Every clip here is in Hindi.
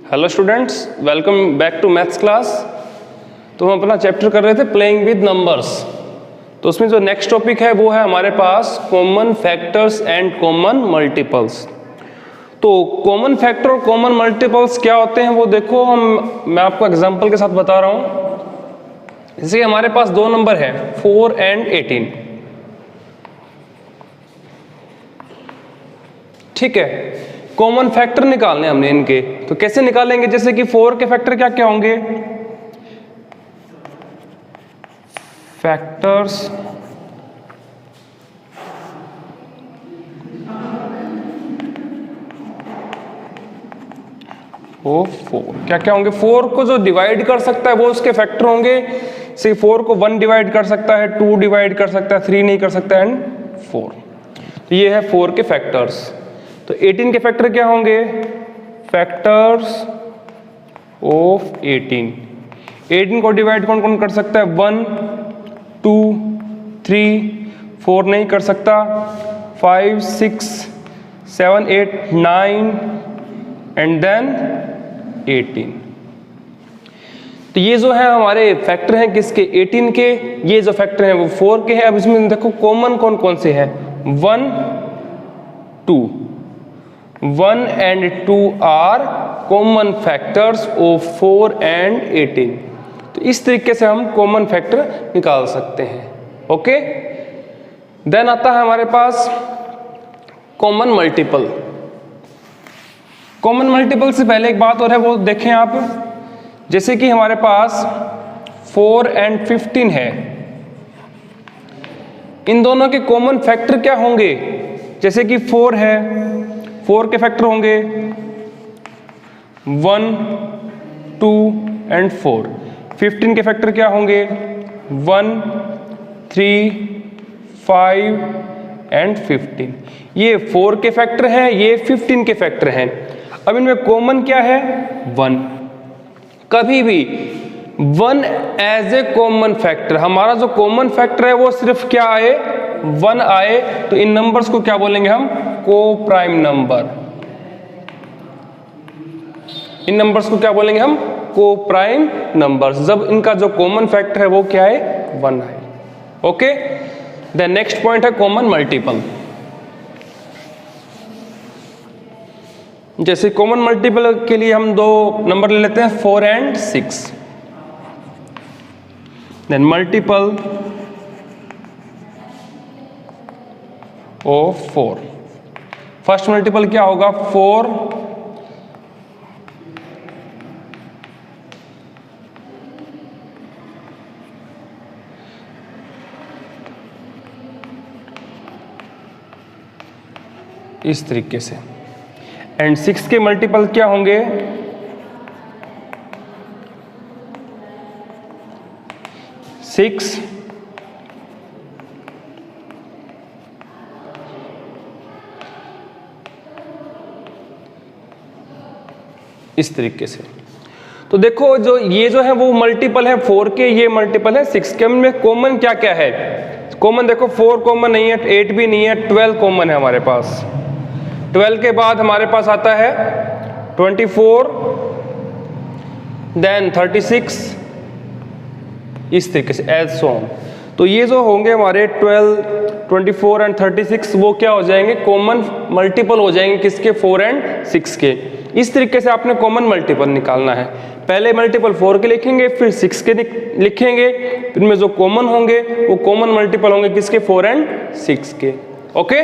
Hello students, welcome back to maths class. तो हम अपना चैप्टर कर रहे थे प्लेइंग विद नंबर्स। तो उसमें जो नेक्स्ट टॉपिक है वो है हमारे पास common factors and common multiples. तो कॉमन फैक्टर और कॉमन मल्टीपल्स क्या होते हैं वो देखो, मैं आपको एग्जांपल के साथ बता रहा हूँ। जैसे हमारे पास दो नंबर है 4 एंड 18, ठीक है। कॉमन फैक्टर निकालने हमने इनके, तो कैसे निकालेंगे? जैसे कि 4 के फैक्टर क्या क्या होंगे? फैक्टर्स ओ 4 क्या क्या होंगे? 4 को जो डिवाइड कर सकता है वो उसके फैक्टर होंगे। से 4 को 1 डिवाइड कर सकता है, 2 डिवाइड कर सकता है, 3 नहीं कर सकता, एंड 4। तो ये है 4 के फैक्टर्स। तो 18 के फैक्टर क्या होंगे? फैक्टर्स ऑफ 18 को डिवाइड कौन कौन कर सकता है? 1, 2, 3, 4 नहीं कर सकता, 5, 6, 7, 8, 9 एंड देन 18। तो ये जो है हमारे फैक्टर हैं किसके? 18 के। ये जो फैक्टर हैं वो 4 के हैं। अब इसमें देखो कॉमन कौन कौन से हैं? 1, 2। 1 and 2 are common factors of 4 and 18। तो इस तरीके से हम कॉमन फैक्टर निकाल सकते हैं। ओके, देन आता है हमारे पास कॉमन मल्टीपल। कॉमन मल्टीपल से पहले एक बात और है, वो देखें आप। जैसे कि हमारे पास 4 and 15 है, इन दोनों के कॉमन फैक्टर क्या होंगे? जैसे कि 4 है, 4 के फैक्टर होंगे 1, 2 एंड 4। 15 के फैक्टर क्या होंगे? 1, 3, 5 एंड 15। ये 4 के फैक्टर हैं, ये 15 के फैक्टर हैं। अब इनमें कॉमन क्या है? 1। कभी भी 1 एज ए कॉमन फैक्टर, हमारा जो कॉमन फैक्टर है वो सिर्फ क्या आए? 1 आए। तो इन नंबर्स को क्या बोलेंगे हम? को प्राइम नंबर। इन नंबर्स को क्या बोलेंगे हम? को प्राइम नंबर्स, जब इनका जो कॉमन फैक्टर है वो क्या है? 1 है। ओके, देन नेक्स्ट पॉइंट है कॉमन मल्टीपल। जैसे कॉमन मल्टीपल के लिए हम दो नंबर ले लेते हैं 4 and 6। Then multiple of 4। First multiple क्या होगा? 4 इस तरीके से, एंड 6 के मल्टीपल क्या होंगे? 6 इस तरीके से। तो देखो जो ये जो है वो मल्टीपल है 4 के, ये मल्टीपल है 6 के। में कॉमन क्या क्या है? कॉमन देखो 4 कॉमन नहीं है, 8 भी नहीं है, 12 कॉमन है हमारे पास। 12 के बाद हमारे पास आता है 24, देन 36, इस तरीके से एज सो ऑन। तो ये जो होंगे हमारे 12, 24 एंड 36, वो क्या हो जाएंगे? कॉमन मल्टीपल हो जाएंगे किसके? 4 एंड 6 के। इस तरीके से आपने कॉमन मल्टीपल निकालना है। पहले मल्टीपल 4 के लिखेंगे, फिर 6 के लिखेंगे, फिर में जो कॉमन होंगे वो कॉमन मल्टीपल होंगे किसके? 4 एंड 6 के। ओके,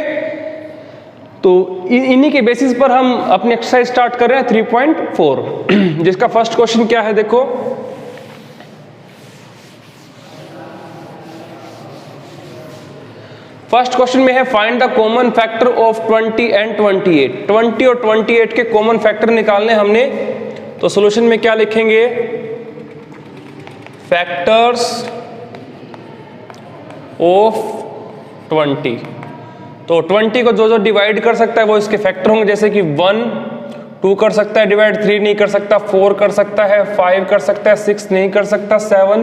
तो इन्हीं के बेसिस पर हम अपनी एक्सरसाइज स्टार्ट कर रहे हैं 3.4, जिसका फर्स्ट क्वेश्चन क्या है? देखो, फर्स्ट क्वेश्चन में है find the common factor of 20 and 28। 20 और 28 के कॉमन फैक्टर निकालने हमने। तो सॉल्यूशन में क्या लिखेंगे? Factors of 20। तो 20 को जो जो डिवाइड कर सकता है वो इसके फैक्टर होंगे। जैसे कि 1, 2 कर सकता है डिवाइड, 3 नहीं कर सकता, 4 कर सकता है, 5 कर सकता है, 6 नहीं कर सकता, 7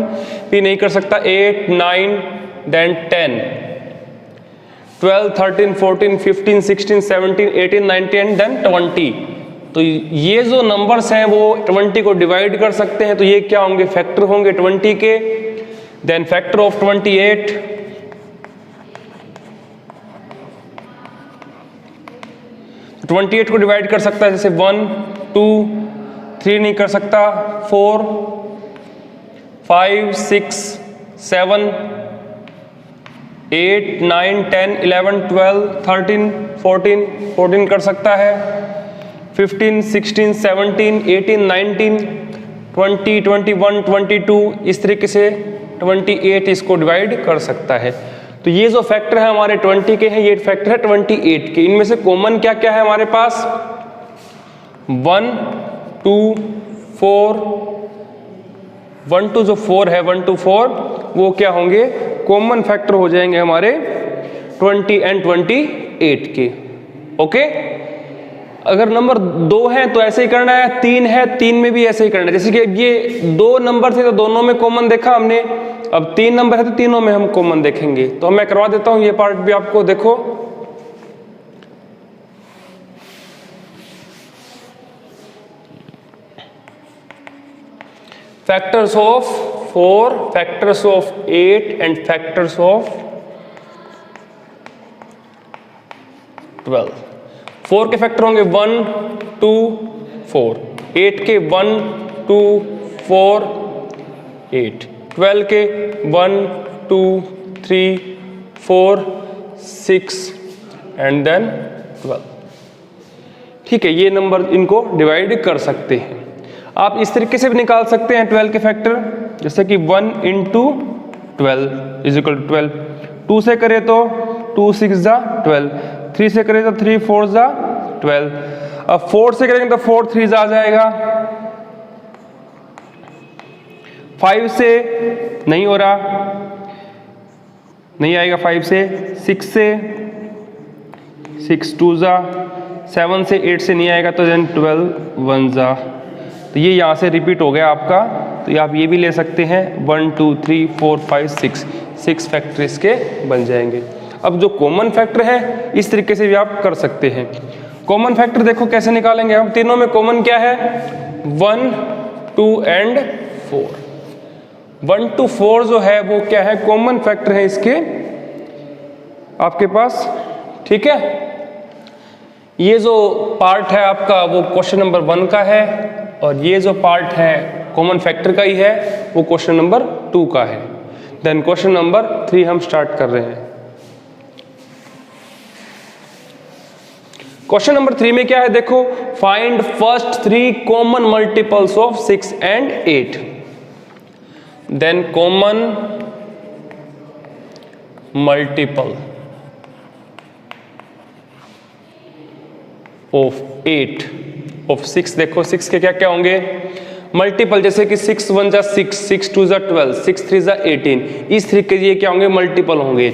भी नहीं कर सकता, 8, 9 देन 10, 12, 13, 14, 15, 16, 17, 18, 19 एंड देन 20। तो ये जो नंबर्स हैं वो 20 को डिवाइड कर सकते हैं, तो ये क्या होंगे, फैक्टर होंगे 20 के। देन फैक्टर ऑफ 28, तो 28 को डिवाइड कर सकता है, जैसे 1 2 3 नहीं कर सकता, 4 5 6 7 8 9 10 11 12 13 14 कर सकता है, 15 16 17 18 19 20 21 22, इस तरीके से 28 इसको डिवाइड कर सकता है। तो ये जो फैक्टर है हमारे 20 के हैं, ये फैक्टर है 28 के। इनमें से कॉमन क्या क्या है हमारे पास, 1 2 4, 1 2 जो 4 है, 1 2 4 वो क्या होंगे, कॉमन फैक्टर हो जाएंगे हमारे 20 एंड 28 के। ओके, अगर नंबर 2 है तो ऐसे ही करना है, 3 है 3 में भी ऐसे ही करना है। जैसे कि ये 2 नंबर थे तो दोनों में कॉमन देखा हमने, अब 3 नंबर है तो तीनों में हम कॉमन देखेंगे। तो मैं करवा देता हूं ये पार्ट भी आपको, देखो factors of 4, factors of 8 and factors of 12। 4 के फैक्टर होंगे 1 2 4, 8 के 1 2 4 8, 12 के 1 2 3 4 6 एंड देन 12। ठीक है, ये नंबर इनको डिवाइड कर सकते हैं। आप इस तरीके से भी निकाल सकते हैं 12 के फैक्टर, जैसे कि 1 × 12 इज इक्वल टू 12। 2 से करें तो 2 6 जा 12, 3 से करें तो 3 4 जा 12, अब 4 से करेंगे तो 4 3 जा आ जाएगा, 5 से नहीं हो रहा, नहीं आएगा 5 से, 6 से 6 2 जा, 7 से 8 से नहीं आएगा, तो देन 12 1 जा। तो ये यहाँ से रिपीट हो गया आपका, तो आप ये भी ले सकते हैं 1 2 3 4 5 6 फैक्टर इसके बन जाएंगे। अब जो कॉमन फैक्टर है इस तरीके से भी आप कर सकते हैं। कॉमन फैक्टर देखो कैसे निकालेंगे हम, तीनों में कॉमन क्या है, 1 2 एंड 4। 1 2 4 जो है वो क्या है, कॉमन फैक्टर है इसके आपके पास। ठीक है, ये जो पार्ट है आपका वो क्वेश्चन नंबर 1 का है, और ये जो पार्ट है कॉमन फैक्टर का ही है वो क्वेश्चन नंबर 2 का है। देन क्वेश्चन नंबर 3 हम स्टार्ट कर रहे हैं। क्वेश्चन नंबर 3 में क्या है, देखो, find first 3 common multiples of 6 and 8। Then common multiple of 8 of 6। देखो 6 के क्या क्या होंगे मल्टीपल, जैसे कि 6 1 जा 6, 6 2 जा 12, 6 3 जा 18, इस तरीके के ये क्या होंगे, मल्टीपल होंगे।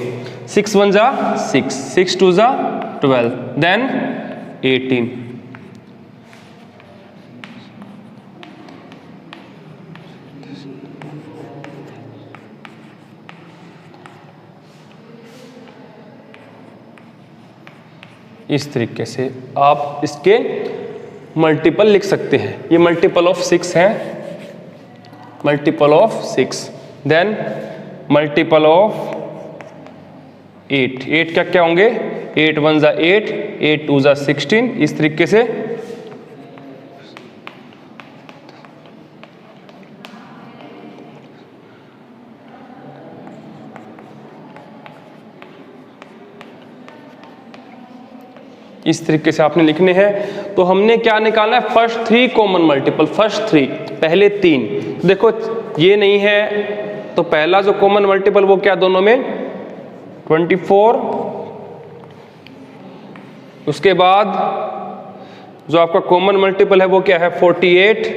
6 1 जा 6, 6 2 जा 12, देन 18। इस तरीके से आप इसके मल्टीपल लिख सकते हैं। ये मल्टीपल ऑफ 6 है, multiple of 6, then multiple of 8। 8 क्या क्या होंगे, 8 1 जा 8, 8 2 जा 16, इस तरीके से। इस तरीके से आपने लिखने हैं। तो हमने क्या निकालना है, फर्स्ट 3 कॉमन मल्टीपल, फर्स्ट 3 पहले 3। देखो ये नहीं है तो पहला जो कॉमन मल्टीपल वो क्या, दोनों में 24, उसके बाद जो आपका कॉमन मल्टीपल है वो क्या है 48।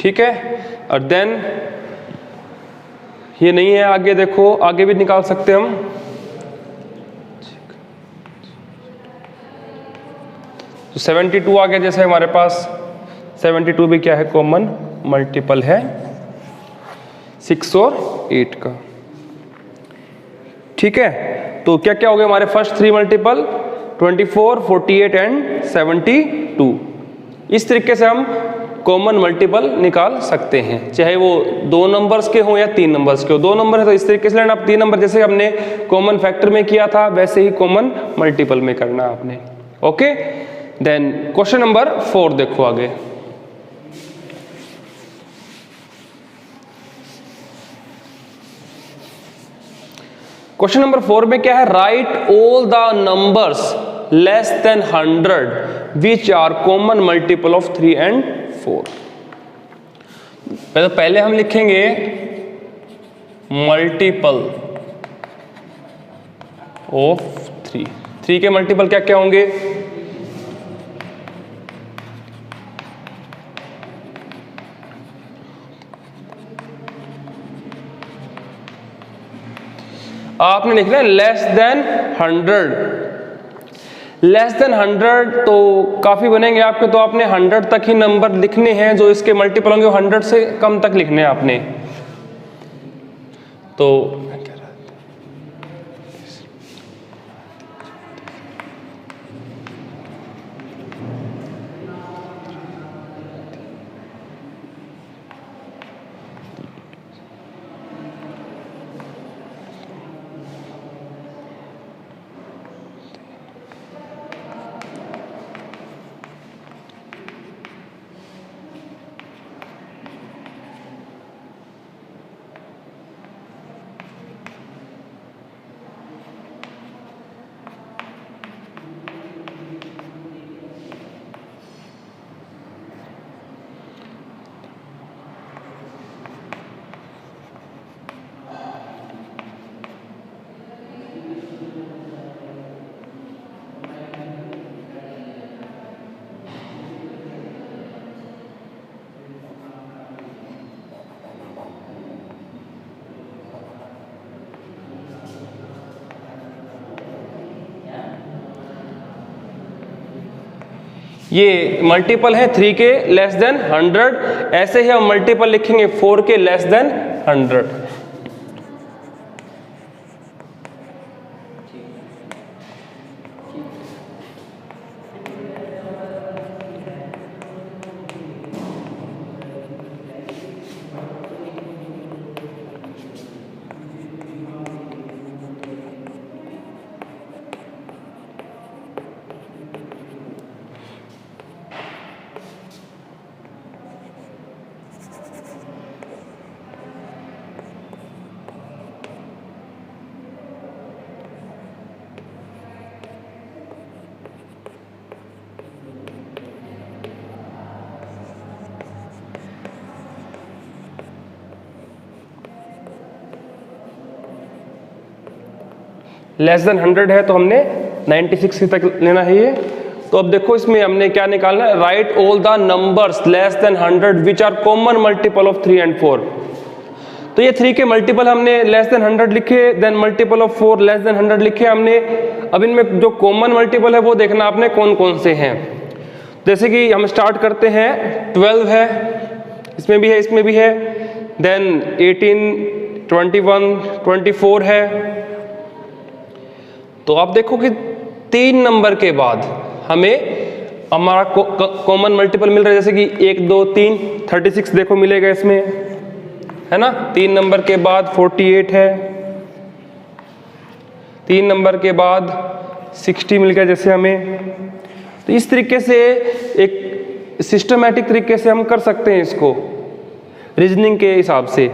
ठीक है, और देन ये नहीं है, आगे देखो, आगे भी निकाल सकते हैं हम। तो 72 आ गया, जैसे हमारे पास 72 भी क्या है, कॉमन मल्टीपल है 6 और 8 का। ठीक है, तो क्या क्या हो गए हमारे फर्स्ट 3 मल्टीपल, 24, 48 एंड 72। इस तरीके से हम कॉमन मल्टीपल निकाल सकते हैं, चाहे वो 2 नंबर्स के हो या 3 नंबर्स के हो। 2 नंबर है तो इस तरीके से लेना, 3 नंबर जैसे हमने कॉमन फैक्टर में किया था वैसे ही कॉमन मल्टीपल में करना आपने। ओके, देन क्वेश्चन नंबर 4 देखो आगे। क्वेश्चन नंबर 4 में क्या है, write all the numbers less than 100 which are common multiple of 3 and 4। पहले हम लिखेंगे मल्टीपल ऑफ 3। 3 के मल्टीपल क्या क्या होंगे, आपने लिखना है लेस देन 100। लेस देन 100 तो काफी बनेंगे आपके, तो आपने 100 तक ही नंबर लिखने हैं, जो इसके मल्टीपल होंगे 100 से कम तक लिखने हैं आपने। तो ये मल्टीपल है 3 के लेस देन 100, ऐसे ही हम मल्टीपल लिखेंगे 4 के लेस देन 100। लेस देन 100 है तो हमने 96 तक लेना है ये। तो अब देखो इसमें हमने क्या निकालना है, write all the numbers less than 100 which are common multiple of 3 and 4। तो ये 3 के मल्टीपल हमने लेस देन 100 लिखे, then multiple of 4 less than 100 लिखे हमने। अब इनमें जो कॉमन मल्टीपल है वो देखना आपने कौन कौन से हैं। जैसे कि हम स्टार्ट करते हैं, 12 है, इसमें भी है, इसमें भी है, देन 18, 21, 24 है। तो आप देखो कि 3 नंबर के बाद हमें हमारा कॉमन मल्टीपल मिल रहा है, जैसे कि 1, 2, 3, 36 देखो मिलेगा इसमें, है ना। 3 नंबर के बाद 48 है, 3 नंबर के बाद 60 मिल गया जैसे हमें। तो इस तरीके से एक सिस्टमैटिक तरीके से हम कर सकते हैं इसको, रीजनिंग के हिसाब से।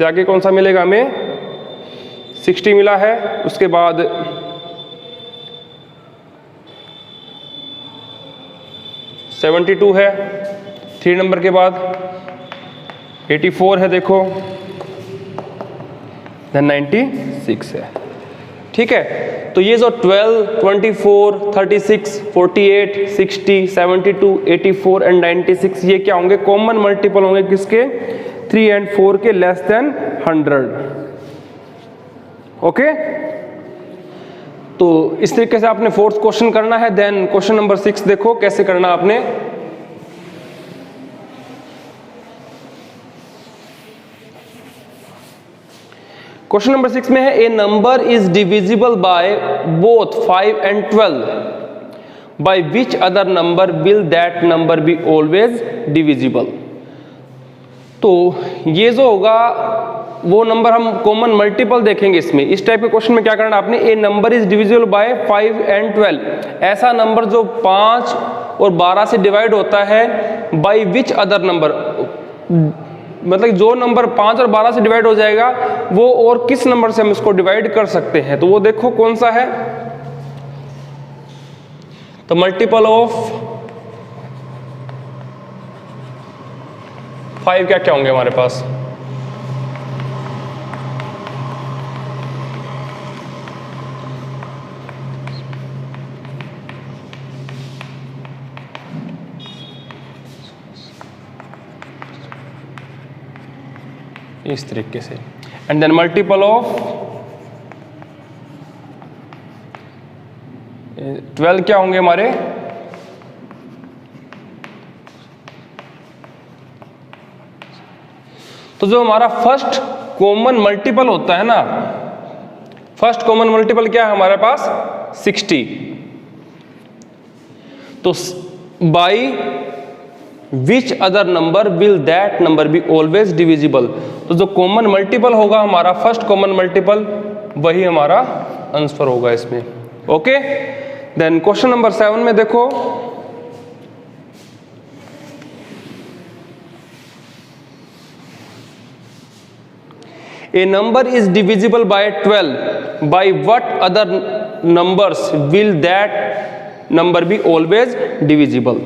आगे कौन सा मिलेगा हमें, 60 मिला है, उसके बाद 72 है, 3 नंबर के बाद 84 है देखो, देन 96 है। ठीक है, तो ये जो 12, 24, 36, 48, 60, 72, 84 एंड 96 ये क्या होंगे, कॉमन मल्टीपल होंगे किसके, 3 एंड 4 के लेस देन 100। ओके, तो इस तरीके से आपने 4th क्वेश्चन करना है। देन क्वेश्चन नंबर 6 देखो कैसे करना आपने। क्वेश्चन नंबर 6 में है a number is divisible by both 5 and 12, by which other number will that number be always divisible. तो ये जो होगा वो नंबर हम कॉमन मल्टीपल देखेंगे इसमें। इस टाइप के क्वेश्चन में क्या करना आपने, a number is divisible by 5 and 12, ऐसा नंबर जो 5 और 12 से डिवाइड होता है, बाय विच अदर नंबर, मतलब जो नंबर 5 और 12 से डिवाइड हो जाएगा वो और किस नंबर से हम इसको डिवाइड कर सकते हैं। तो वो देखो कौन सा है, तो मल्टीपल ऑफ 5 क्या क्या होंगे हमारे पास, इस तरीके से। एंड देन मल्टीपल ऑफ 12 क्या होंगे हमारे, तो जो हमारा फर्स्ट कॉमन मल्टीपल होता है ना, फर्स्ट कॉमन मल्टीपल क्या है हमारे पास 60। तो by which other number will that number be always divisible, तो जो कॉमन मल्टीपल होगा हमारा फर्स्ट कॉमन मल्टीपल वही हमारा आंसर होगा इसमें। ओके, देन क्वेश्चन नंबर 7 में देखो, a number is divisible by 12, by what other numbers will that number be always divisible.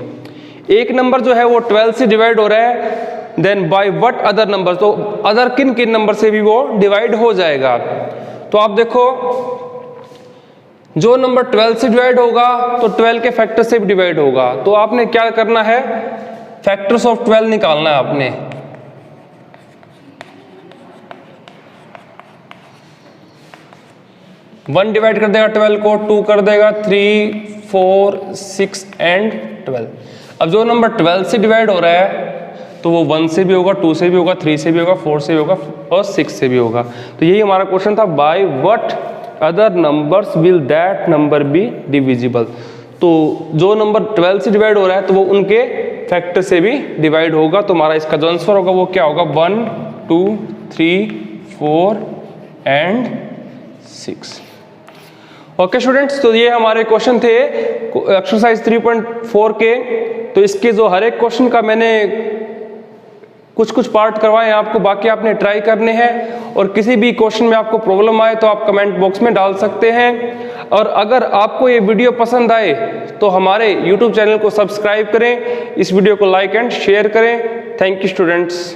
एक नंबर जो है वो 12 से डिवाइड हो रहा है, then by what other number, तो अदर किन किन नंबर से भी वो डिवाइड हो जाएगा। तो आप देखो जो नंबर 12 से डिवाइड होगा तो 12 के फैक्टर से भी डिवाइड होगा। तो आपने क्या करना है, फैक्टर्स ऑफ 12 निकालना है आपने। वन डिवाइड कर देगा 12 को, 2 कर देगा, 3, 4, 6 एंड 12। अब जो नंबर 12 से डिवाइड हो रहा है तो वो 1 से भी होगा, 2 से भी होगा, 3 से भी होगा, 4 से भी होगा और 6 से भी होगा। तो यही हमारा क्वेश्चन था, bye what other numbers will that number be divisible. तो जो नंबर 12 से डिवाइड हो रहा है तो वो उनके फैक्टर से भी डिवाइड होगा। तो हमारा इसका जो आंसर होगा वो क्या होगा, 1, 2, 3, 4 एंड 6। ओके स्टूडेंट्स, तो ये हमारे क्वेश्चन थे एक्सरसाइज 3.4 के। तो इसके जो हर एक क्वेश्चन का मैंने कुछ कुछ पार्ट करवाए आपको, बाकी आपने ट्राई करने हैं। और किसी भी क्वेश्चन में आपको प्रॉब्लम आए तो आप कमेंट बॉक्स में डाल सकते हैं। और अगर आपको ये वीडियो पसंद आए तो हमारे YouTube चैनल को सब्सक्राइब करें, इस वीडियो को लाइक एंड शेयर करें। Thank you students.